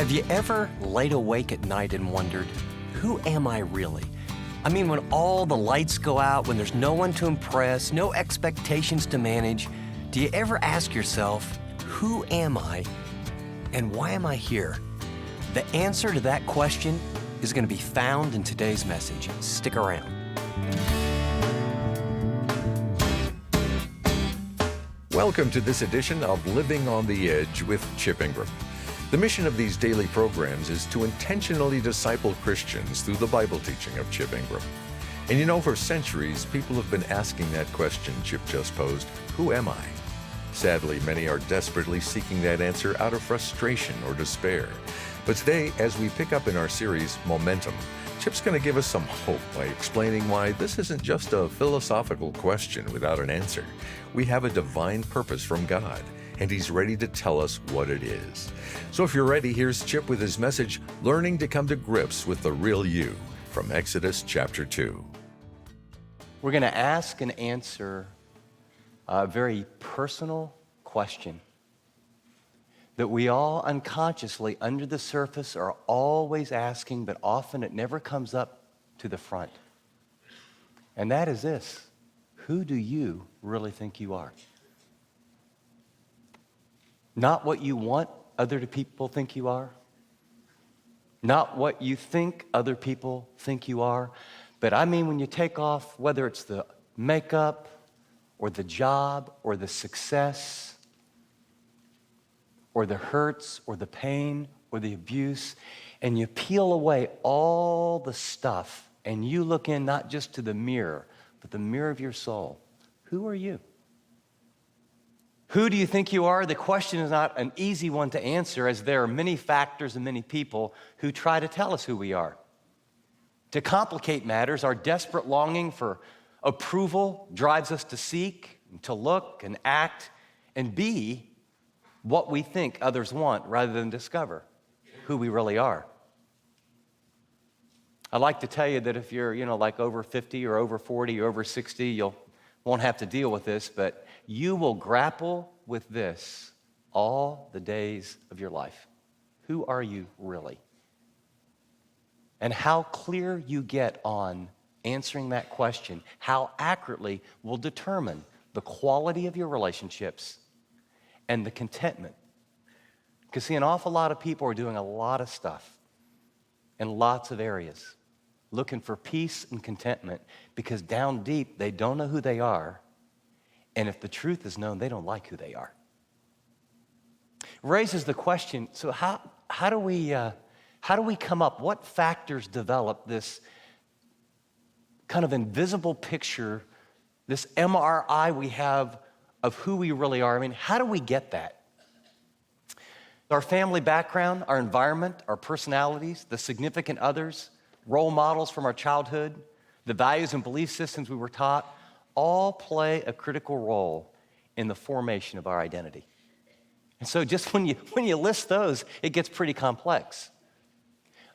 Have you ever laid awake at night and wondered, who am I really? I mean, when all the lights go out, when there's no one to impress, no expectations to manage, do you ever ask yourself, who am I and why am I here? The answer to that question is going to be found in today's message. Stick around. Welcome to this edition of Living on the Edge with Chip Ingram. The mission of these daily programs is to intentionally disciple Christians through the Bible teaching of Chip Ingram. And you know, for centuries, people have been asking that question Chip just posed, who am I? Sadly, many are desperately seeking that answer out of frustration or despair. But today, as we pick up in our series, Momentum, Chip's going to give us some hope by explaining why this isn't just a philosophical question without an answer. We have a divine purpose from God, and He's ready to tell us what it is. So if you're ready, here's Chip with his message, Learning to Come to Grips with the Real You, from Exodus chapter 2. We're going to ask and answer a very personal question that we all unconsciously, under the surface, are always asking, but often it never comes up to the front. And that is this: who do you really think you are? Not what you want other people think you are, not what you think other people think you are, but I mean when you take off, whether it's the makeup or the job or the success or the hurts or the pain or the abuse, and you peel away all the stuff and you look in not just to the mirror, but the mirror of your soul. Who are you? Who do you think you are? The question is not an easy one to answer, as there are many factors and many people who try to tell us who we are. To complicate matters, our desperate longing for approval drives us to seek, and to look and act and be what we think others want rather than discover who we really are. I'd like to tell you that if you're, like over 50 or over 40 or over 60, you won't have to deal with this, but you will grapple with this all the days of your life. Who are you really? And how clear you get on answering that question, how accurately will determine the quality of your relationships and the contentment. Because see, an awful lot of people are doing a lot of stuff in lots of areas, looking for peace and contentment, because down deep, they don't know who they are. And if the truth is known, they don't like who they are. Raises the question, so how do we come up, what factors develop this kind of invisible picture, this MRI we have of who we really are? I mean, how do we get that? Our family background, our environment, our personalities, the significant others, role models from our childhood, the values and belief systems we were taught, all play a critical role in the formation of our identity. And so just when you list those, it gets pretty complex.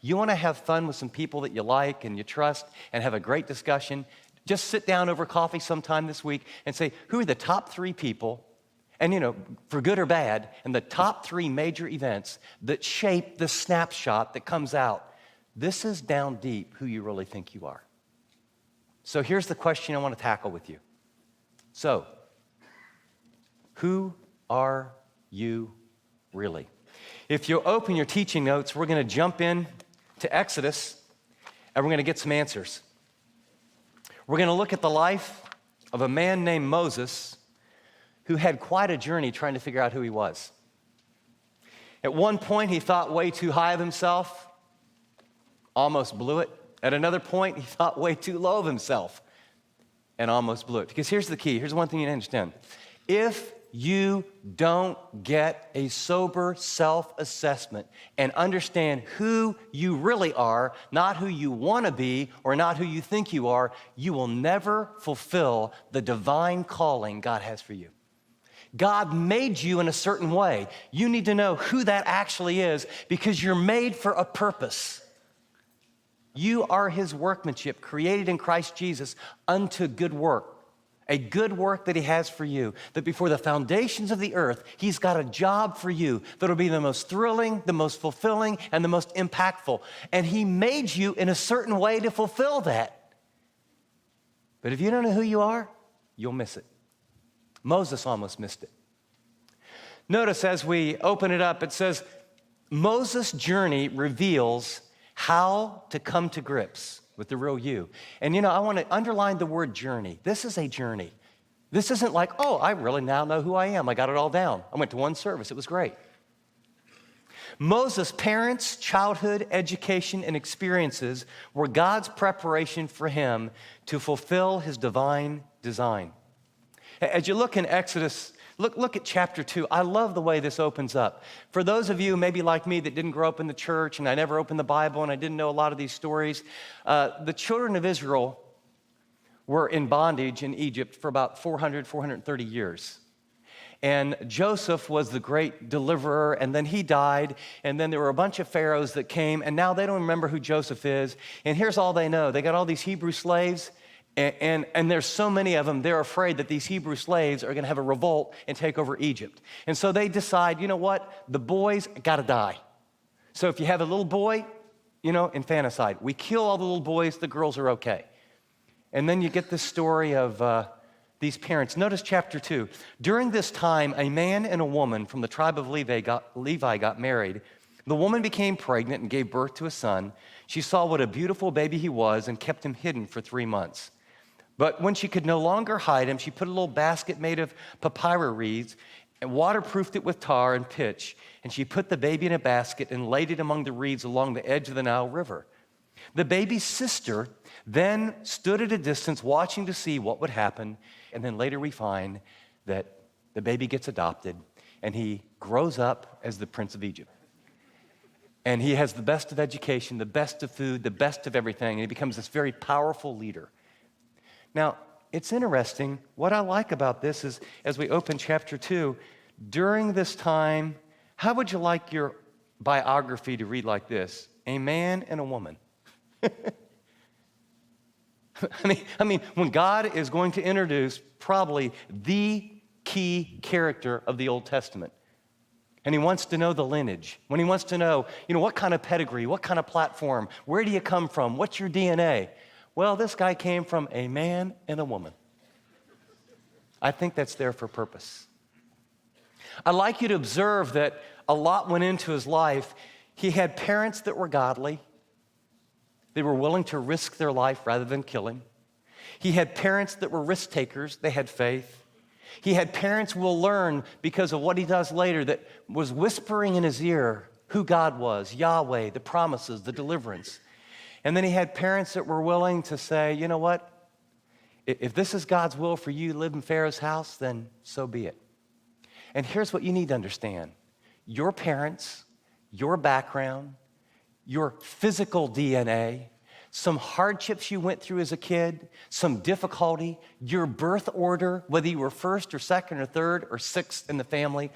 You want to have fun with some people that you like and you trust and have a great discussion, just sit down over coffee sometime this week and say, who are the top 3 people, and for good or bad, and the top 3 major events that shape the snapshot that comes out. This is down deep who you really think you are. So here's the question I want to tackle with you. So, who are you really? If you open your teaching notes, we're going to jump in to Exodus, and we're going to get some answers. We're going to look at the life of a man named Moses who had quite a journey trying to figure out who he was. At one point, he thought way too high of himself, almost blew it. At another point, he thought way too low of himself and almost blew it. Because here's the key. Here's one thing you need to understand. If you don't get a sober self-assessment and understand who you really are, not who you want to be or not who you think you are, you will never fulfill the divine calling God has for you. God made you in a certain way. You need to know who that actually is, because you're made for a purpose. You are His workmanship, created in Christ Jesus unto good work, a good work that he has for you, that before the foundations of the earth, he's got a job for you that'll be the most thrilling, the most fulfilling, and the most impactful. And he made you in a certain way to fulfill that. But if you don't know who you are, you'll miss it. Moses almost missed it. Notice as we open it up, it says, Moses' journey reveals how to come to grips with the real you. And I want to underline the word journey. This is a journey. This isn't like, oh, I really now know who I am. I got it all down. I went to one service. It was great. Moses' parents, childhood, education, and experiences were God's preparation for him to fulfill his divine design. As you look in Exodus, look at chapter 2. I love the way this opens up. For those of you maybe like me that didn't grow up in the church and I never opened the Bible and I didn't know a lot of these stories, the children of Israel were in bondage in Egypt for about 430 years. And Joseph was the great deliverer, and then he died, and then there were a bunch of pharaohs that came, and now they don't remember who Joseph is. And here's all they know. They got all these Hebrew slaves, and there's so many of them, they're afraid that these Hebrew slaves are going to have a revolt and take over Egypt. And so they decide, you know what? The boys got to die. So if you have a little boy, infanticide. We kill all the little boys, the girls are okay. And then you get this story of these parents. Notice chapter 2. During this time, a man and a woman from the tribe of Levi got married. The woman became pregnant and gave birth to a son. She saw what a beautiful baby he was and kept him hidden for 3 months. But when she could no longer hide him, she put a little basket made of papyrus reeds and waterproofed it with tar and pitch. And she put the baby in a basket and laid it among the reeds along the edge of the Nile River. The baby's sister then stood at a distance watching to see what would happen. And then later we find that the baby gets adopted and he grows up as the Prince of Egypt. And he has the best of education, the best of food, the best of everything. And he becomes this very powerful leader. Now, it's interesting. What I like about this is, as we open chapter 2, during this time, how would you like your biography to read like this? A man and a woman. I mean, when God is going to introduce probably the key character of the Old Testament, and he wants to know the lineage, when he wants to know, what kind of pedigree, what kind of platform, where do you come from, what's your DNA? Well, this guy came from a man and a woman. I think that's there for purpose. I'd like you to observe that a lot went into his life. He had parents that were godly. They were willing to risk their life rather than kill him. He had parents that were risk takers. They had faith. He had parents, we'll learn because of what he does later, that was whispering in his ear who God was, Yahweh, the promises, the deliverance. And then he had parents that were willing to say, you know what? If this is God's will for you to live in Pharaoh's house, then so be it. And here's what you need to understand. Your parents, your background, your physical DNA, some hardships you went through as a kid, some difficulty, your birth order, whether you were first or second or third or sixth in the family,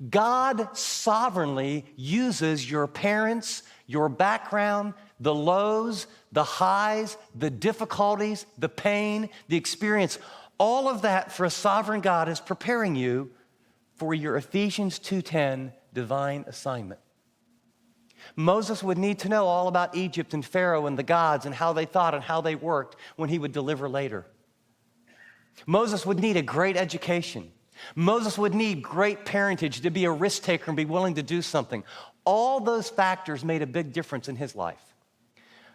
God sovereignly uses your parents, your background, the lows, the highs, the difficulties, the pain, the experience, all of that for a sovereign God is preparing you for your Ephesians 2:10 divine assignment. Moses would need to know all about Egypt and Pharaoh and the gods and how they thought and how they worked when he would deliver later. Moses would need a great education. Moses would need great parentage to be a risk taker and be willing to do something. All those factors made a big difference in his life.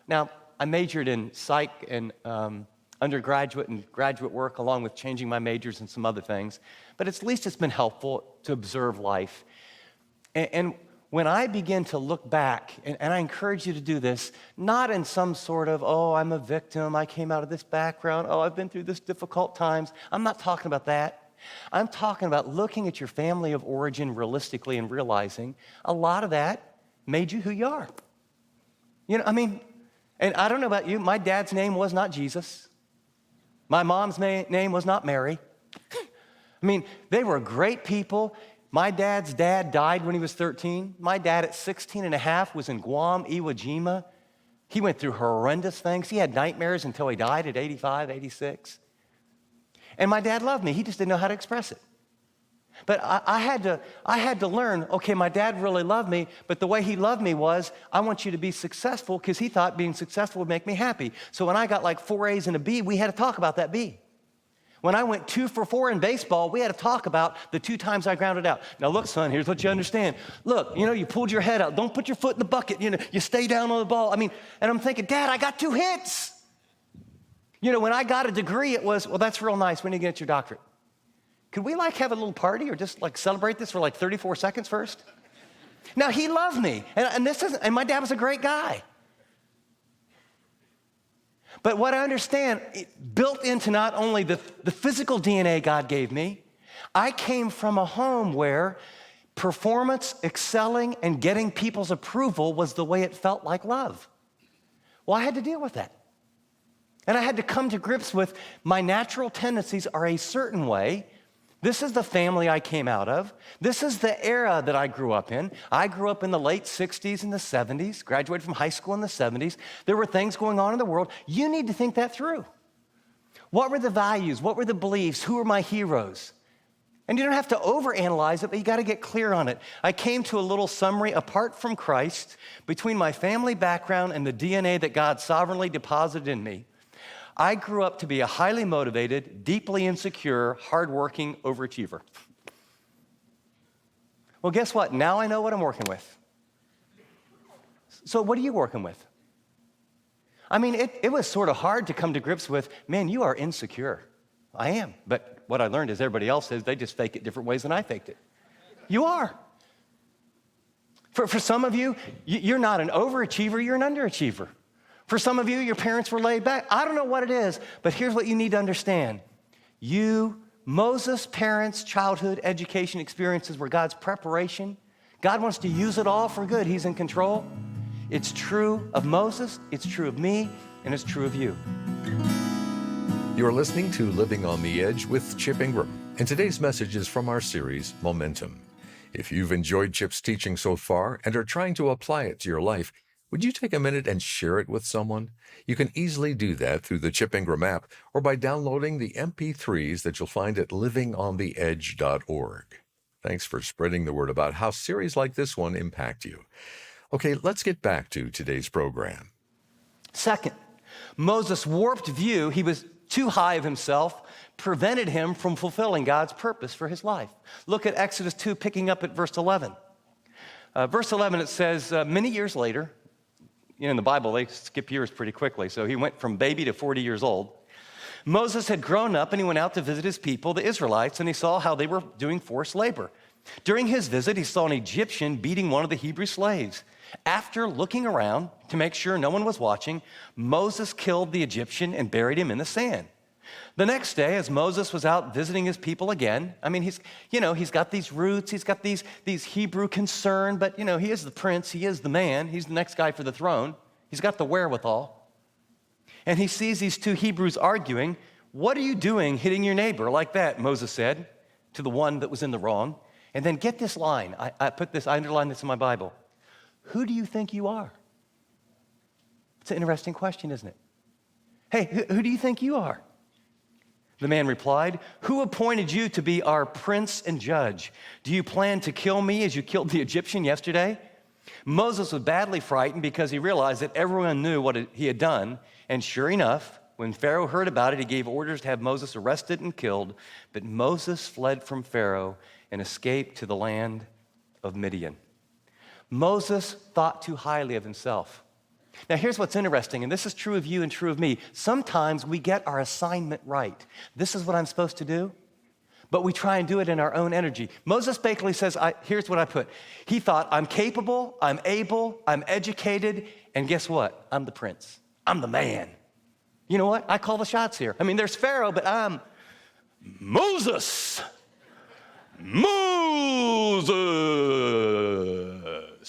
Now, I majored in psych and undergraduate and graduate work along with changing my majors and some other things, but at least it's been helpful to observe life. And when I begin to look back, and I encourage you to do this, not in some sort of, oh, I'm a victim, I came out of this background, oh, I've been through this difficult times. I'm not talking about that. I'm talking about looking at your family of origin realistically and realizing a lot of that made you who you are. And I don't know about you, my dad's name was not Jesus. My mom's name was not Mary. They were great people. My dad's dad died when he was 13. My dad at 16 and a half was in Guam, Iwo Jima. He went through horrendous things. He had nightmares until he died at 85, 86. And my dad loved me. He just didn't know how to express it. But I had to learn, okay, my dad really loved me, but the way he loved me was, I want you to be successful, because he thought being successful would make me happy. So when I got like 4 A's and a B, we had to talk about that B. When I went 2 for 4 in baseball, we had to talk about the 2 times I grounded out. Now look, son, here's what you understand. Look, you pulled your head out. Don't put your foot in the bucket. You stay down on the ball. And I'm thinking, Dad, I got 2 hits. When I got a degree, it was, well, that's real nice. When you get your doctorate? Could we have a little party or just celebrate this for 34 seconds first? Now, he loved me, and my dad was a great guy. But what I understand, built into not only the physical DNA God gave me, I came from a home where performance, excelling, and getting people's approval was the way it felt like love. Well, I had to deal with that. And I had to come to grips with my natural tendencies are a certain way. This is the family I came out of. This is the era that I grew up in. I grew up in the late 60s and the 70s, graduated from high school in the 70s. There were things going on in the world. You need to think that through. What were the values? What were the beliefs? Who were my heroes? And you don't have to overanalyze it, but you got to get clear on it. I came to a little summary apart from Christ, between my family background and the DNA that God sovereignly deposited in me. I grew up to be a highly motivated, deeply insecure, hardworking overachiever. Well, guess what? Now I know what I'm working with. So what are you working with? It was sort of hard to come to grips with, man, you are insecure. I am. But what I learned is everybody else is, they just fake it different ways than I faked it. You are. For some of you, you're not an overachiever, you're an underachiever. For some of you, your parents were laid back. I don't know what it is, but here's what you need to understand. Moses' parents' childhood education experiences were God's preparation. God wants to use it all for good. He's in control. It's true of Moses, it's true of me, and it's true of you. You're listening to Living on the Edge with Chip Ingram, and today's message is from our series, Momentum. If you've enjoyed Chip's teaching so far and are trying to apply it to your life, would you take a minute and share it with someone? You can easily do that through the Chip Ingram app or by downloading the MP3s that you'll find at livingontheedge.org. Thanks for spreading the word about how series like this one impact you. Okay, let's get back to today's program. Second, Moses' warped view, he was too high of himself, prevented him from fulfilling God's purpose for his life. Look at Exodus 2, picking up at verse 11. Verse 11, it says, many years later, in the Bible, they skip years pretty quickly. So he went from baby to 40 years old. Moses had grown up and he went out to visit his people, the Israelites, and he saw how they were doing forced labor. During his visit, he saw an Egyptian beating one of the Hebrew slaves. After looking around to make sure no one was watching, Moses killed the Egyptian and buried him in the sand. The next day, as Moses was out visiting his people again, he's got these roots, he's got these Hebrew concern, but he is the prince, he is the man, he's the next guy for the throne. He's got the wherewithal. And he sees these 2 Hebrews arguing. What are you doing hitting your neighbor like that? Moses said to the one that was in the wrong. And then get this line. I underlined this in my Bible. Who do you think you are? It's an interesting question, isn't it? Hey, who do you think you are? The man replied, who appointed you to be our prince and judge? Do you plan to kill me as you killed the Egyptian yesterday? Moses was badly frightened because he realized that everyone knew what he had done. And sure enough, when Pharaoh heard about it, he gave orders to have Moses arrested and killed. But Moses fled from Pharaoh and escaped to the land of Midian. Moses thought too highly of himself. Now, here's what's interesting, and this is true of you and true of me. Sometimes we get our assignment right. This is what I'm supposed to do, but we try and do it in our own energy. Moses basically says, here's what I put. He thought, I'm capable, I'm able, I'm educated, and guess what? I'm the prince. I'm the man. You know what? I call the shots here. There's Pharaoh, but I'm Moses.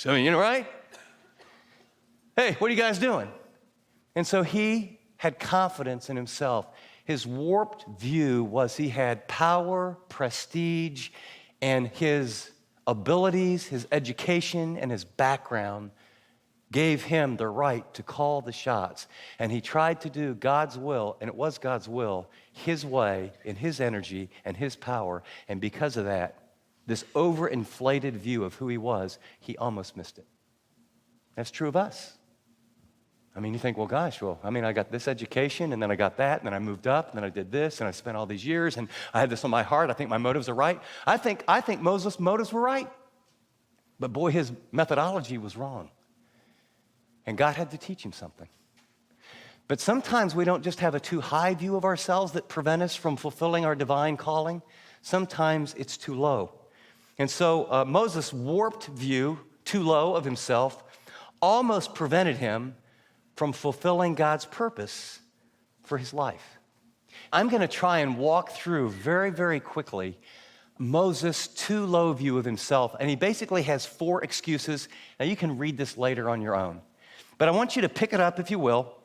Right? Hey, what are you guys doing? And so he had confidence in himself. His warped view was he had power, prestige, and his abilities, his education, and his background gave him the right to call the shots. And he tried to do God's will, and it was God's will, his way, in his energy and his power. And because of that, this overinflated view of who he was, he almost missed it. That's true of us. I mean, you think, well, gosh, I got this education, and then I got that, and then I moved up, and then I did this, and I spent all these years, and I had this on my heart. I think my motives are right. I think Moses' motives were right. But boy, his methodology was wrong. And God had to teach him something. But sometimes we don't just have a too high view of ourselves that prevent us from fulfilling our divine calling. Sometimes it's too low. And so Moses' warped view, too low of himself, almost prevented him from fulfilling God's purpose for his life. I'm going to try and walk through very, very quickly Moses' too low view of himself. And he basically has 4 excuses. Now, you can read this later on your own. But I want you to pick it up, if you will.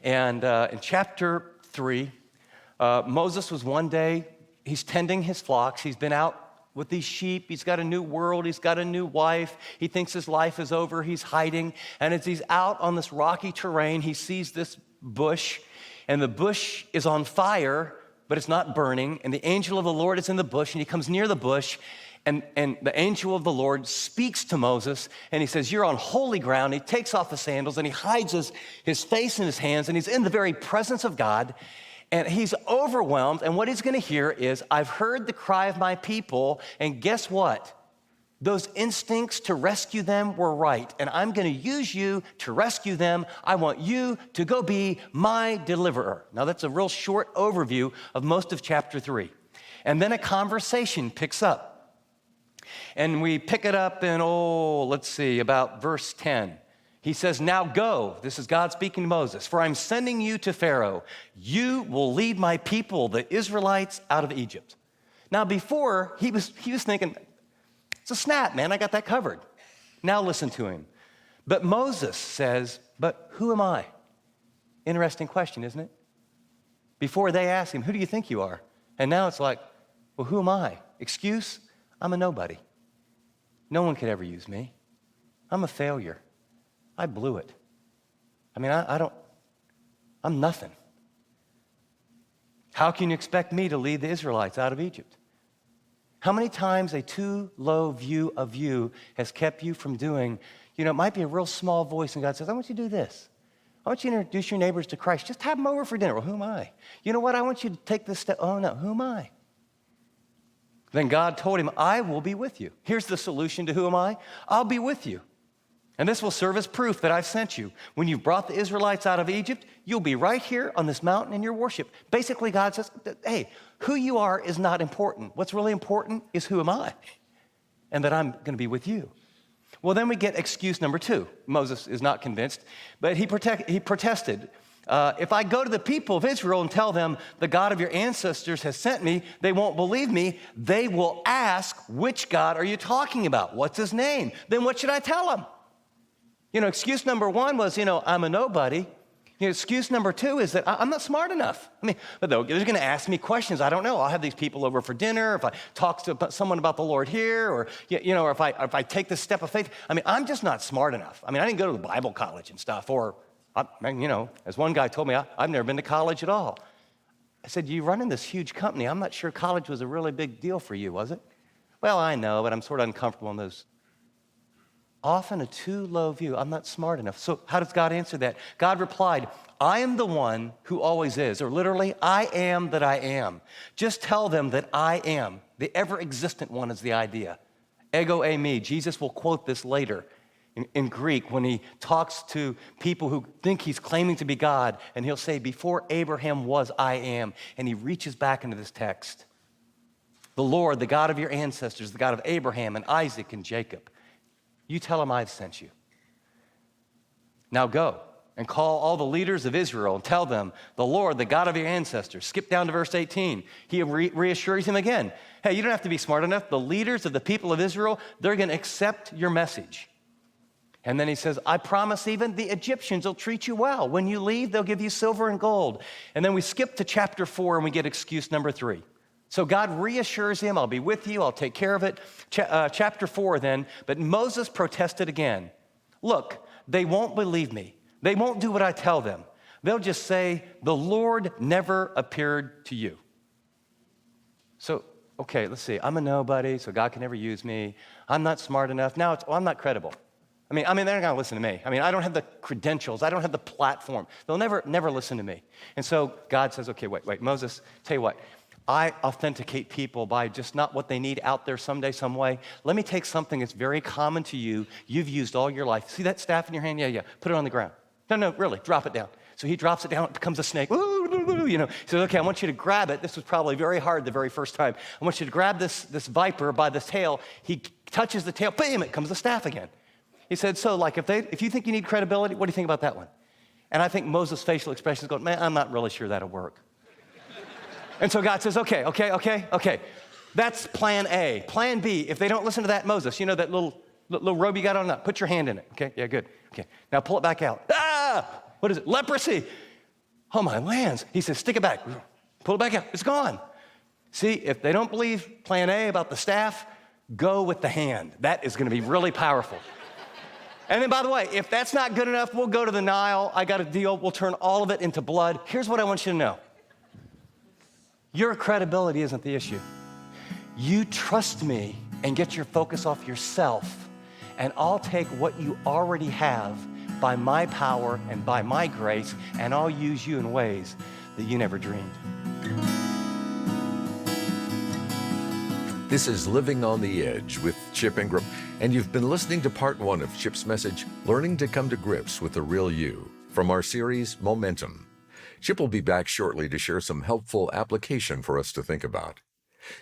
And in chapter 3, Moses was one day, he's tending his flocks. He's been out with these sheep. He's got a new world. He's got a new wife. He thinks his life is over. He's hiding. And as he's out on this rocky terrain, he sees this bush. And the bush is on fire, but it's not burning. And the angel of the Lord is in the bush. And he comes near the bush. And the angel of the Lord speaks to Moses, and he says, you're on holy ground. He takes off the sandals, and he hides his face in his hands, and he's in the very presence of God, and he's overwhelmed, and what he's going to hear is, I've heard the cry of my people, and guess what? Those instincts to rescue them were right, and I'm going to use you to rescue them. I want you to go be my deliverer. Now, that's a real short overview of most of chapter 3. And then a conversation picks up. And we pick it up in, about verse 10. He says, now go. This is God speaking to Moses. For I'm sending you to Pharaoh. You will lead my people, the Israelites, out of Egypt. Now before, he was thinking, it's a snap, man. I got that covered. Now listen to him. But Moses says, but who am I? Interesting question, isn't it? Before they ask him, who do you think you are? And now it's like, well, who am I? Excuse? I'm a nobody. No one could ever use me. I'm a failure. I blew it. I'm nothing. How can you expect me to lead the Israelites out of Egypt? How many times a too low view of you has kept you from doing, it might be a real small voice, and God says, I want you to do this. I want you to introduce your neighbors to Christ. Just have them over for dinner. Well, who am I? You know what? I want you to take this step. Oh, no, who am I? Then God told him, I will be with you. Here's the solution to who am I? I'll be with you. And this will serve as proof that I've sent you. When you've brought the Israelites out of Egypt, you'll be right here on this mountain in your worship. Basically, God says, hey, who you are is not important. What's really important is who am I? And that I'm going to be with you. Well, then we get excuse number 2. Moses is not convinced, but he protested. If I go to the people of Israel and tell them the God of your ancestors has sent me, they won't believe me. They will ask, which God are you talking about? What's his name? Then what should I tell them? Excuse number 1 was, I'm a nobody. Excuse number 2 is that I'm not smart enough. But they're going to ask me questions. I don't know. I'll have these people over for dinner. If I talk to someone about the Lord here, or or if I take this step of faith. I'm just not smart enough. I didn't go to the Bible college and stuff, or as one guy told me, I've never been to college at all. I said, you run in this huge company. I'm not sure college was a really big deal for you, was it? Well, I know, but I'm sort of uncomfortable in those. Often a too low view. I'm not smart enough. So how does God answer that? God replied, I am the one who always is, or literally, I am that I am. Just tell them that I am. The ever-existent one is the idea. Ego eimi. Jesus will quote this later in Greek when he talks to people who think he's claiming to be God, and he'll say, before Abraham was, I am. And he reaches back into this text. The Lord, the God of your ancestors, the God of Abraham and Isaac and Jacob. You tell him I've sent you. Now go and call all the leaders of Israel and tell them, the Lord, the God of your ancestors. Skip down to verse 18. He reassures him again. Hey, you don't have to be smart enough. The leaders of the people of Israel, they're going to accept your message. And then he says, I promise even the Egyptians will treat you well. When you leave, they'll give you silver and gold. And then we skip to chapter 4 and we get excuse number 3. So God reassures him, I'll be with you, I'll take care of it. Chapter 4 then, but Moses protested again. Look, they won't believe me. They won't do what I tell them. They'll just say, the Lord never appeared to you. So, okay, let's see. I'm a nobody, so God can never use me. I'm not smart enough. Now I'm not credible. I mean, they're not gonna listen to me. I don't have the credentials. I don't have the platform. They'll never listen to me. And so God says, okay, wait, Moses, tell you what, I authenticate people by just not what they need out there someday, some way. Let me take something that's very common to you, you've used all your life. See that staff in your hand? Yeah, put it on the ground. No, really, drop it down. So he drops it down, it becomes a snake. He says, okay, I want you to grab it. This was probably very hard the very first time. I want you to grab this viper by the tail. He touches the tail, bam, it comes the staff again. He said, so like if you think you need credibility, what do you think about that one? And I think Moses' facial expression is going, man, I'm not really sure that'll work. And so God says, okay. That's plan A. Plan B, if they don't listen to that, Moses, you know that little robe you got on? Put your hand in it, okay? Yeah, good. Okay, now pull it back out. What is it? Leprosy. Oh, my lands. He says, stick it back. Pull it back out. It's gone. See, if they don't believe plan A about the staff, go with the hand. That is going to be really powerful. And then, by the way, if that's not good enough, we'll go to the Nile. I got a deal. We'll turn all of it into blood. Here's what I want you to know. Your credibility isn't the issue. You trust me and get your focus off yourself, and I'll take what you already have by my power and by my grace, and I'll use you in ways that you never dreamed. This is Living on the Edge with Chip Ingram, and you've been listening to part 1 of Chip's message, Learning to Come to Grips with the Real You, from our series, Momentum. Chip will be back shortly to share some helpful application for us to think about.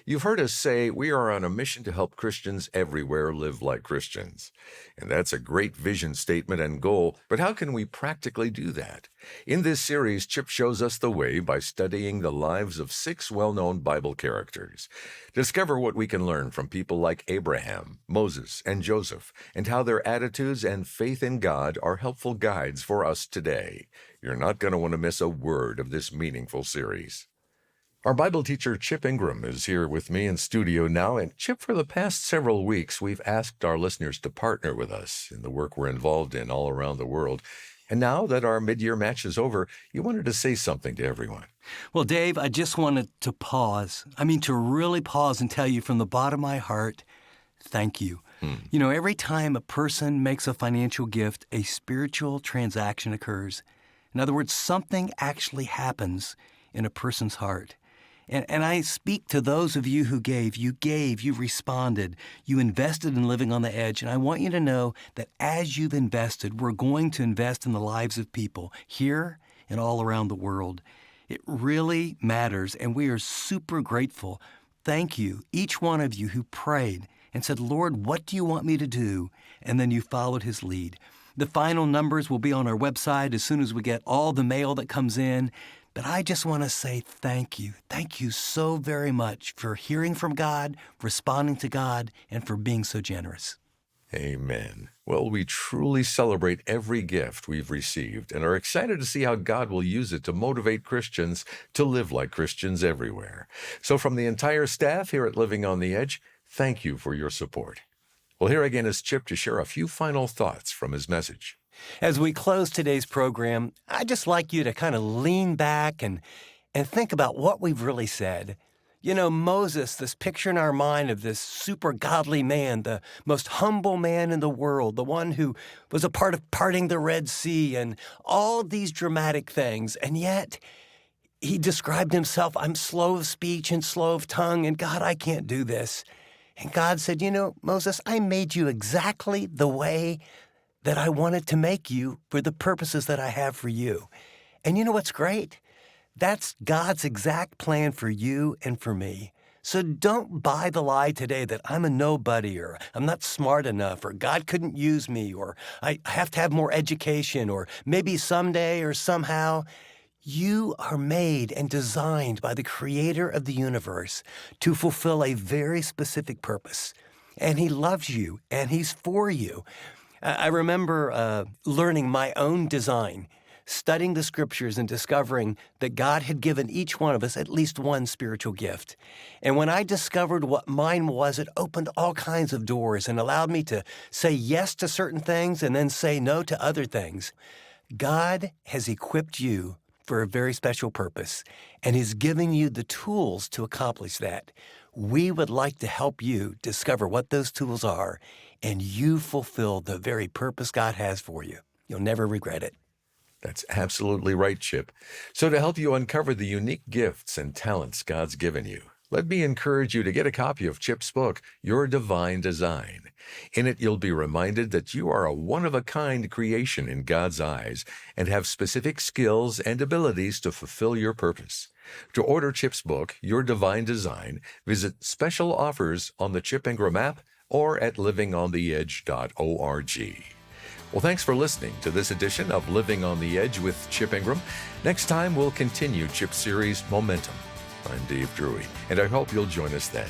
You've heard us say we are on a mission to help Christians everywhere live like Christians. And that's a great vision statement and goal, but how can we practically do that? In this series, Chip shows us the way by studying the lives of 6 well-known Bible characters. Discover what we can learn from people like Abraham, Moses, and Joseph, and how their attitudes and faith in God are helpful guides for us today. You're not going to want to miss a word of this meaningful series. Our Bible teacher, Chip Ingram, is here with me in studio now. And Chip, for the past several weeks, we've asked our listeners to partner with us in the work we're involved in all around the world. And now that our mid-year match is over, you wanted to say something to everyone. Well, Dave, I just wanted to pause. To really pause and tell you from the bottom of my heart, thank you. You know, every time a person makes a financial gift, a spiritual transaction occurs. In other words, something actually happens in a person's heart. And I speak to those of you who gave, you responded, you invested in living on the edge. And I want you to know that as you've invested, we're going to invest in the lives of people here and all around the world. It really matters, and we are super grateful. Thank you, each one of you who prayed and said, Lord, what do you want me to do? And then you followed his lead. The final numbers will be on our website as soon as we get all the mail that comes in. But I just want to say thank you. Thank you so very much for hearing from God, responding to God, and for being so generous. Amen. Well, we truly celebrate every gift we've received and are excited to see how God will use it to motivate Christians to live like Christians everywhere. So from the entire staff here at Living on the Edge, thank you for your support. Well, here again is Chip to share a few final thoughts from his message. As we close today's program, I'd just like you to kind of lean back and think about what we've really said. You know, Moses, this picture in our mind of this super godly man, the most humble man in the world, the one who was a part of parting the Red Sea and all these dramatic things. And yet, he described himself, I'm slow of speech and slow of tongue, and God, I can't do this. And God said, you know, Moses, I made you exactly the way that I wanted to make you for the purposes that I have for you. And you know what's great? That's God's exact plan for you and for me. So don't buy the lie today that I'm a nobody, or I'm not smart enough, or God couldn't use me, or I have to have more education, or maybe someday or somehow. You are made and designed by the Creator of the universe to fulfill a very specific purpose. And He loves you, and He's for you. I remember learning my own design. studying the scriptures and discovering that God had given each one of us at least one spiritual gift. And when I discovered what mine was, it opened all kinds of doors and allowed me to say yes to certain things and then say no to other things. God has equipped you for a very special purpose, and He's giving you the tools to accomplish that. We would like to help you discover what those tools are, and you fulfill the very purpose God has for you. You'll never regret it. That's absolutely right, Chip. So to help you uncover the unique gifts and talents God's given you, let me encourage you to get a copy of Chip's book, Your Divine Design. In it, you'll be reminded that you are a one-of-a-kind creation in God's eyes and have specific skills and abilities to fulfill your purpose. To order Chip's book, Your Divine Design, visit special offers on the Chip Ingram app or at livingontheedge.org. Well, thanks for listening to this edition of Living on the Edge with Chip Ingram. Next time, we'll continue Chip's series, Momentum. I'm Dave Drury, and I hope you'll join us then.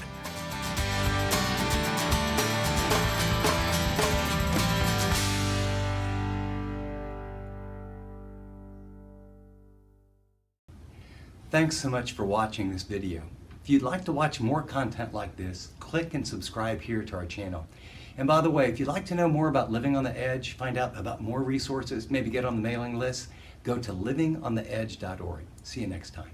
Thanks so much for watching this video. If you'd like to watch more content like this, click and subscribe here to our channel. And by the way, if you'd like to know more about Living on the Edge, find out about more resources, maybe get on the mailing list, go to livingontheedge.org. See you next time.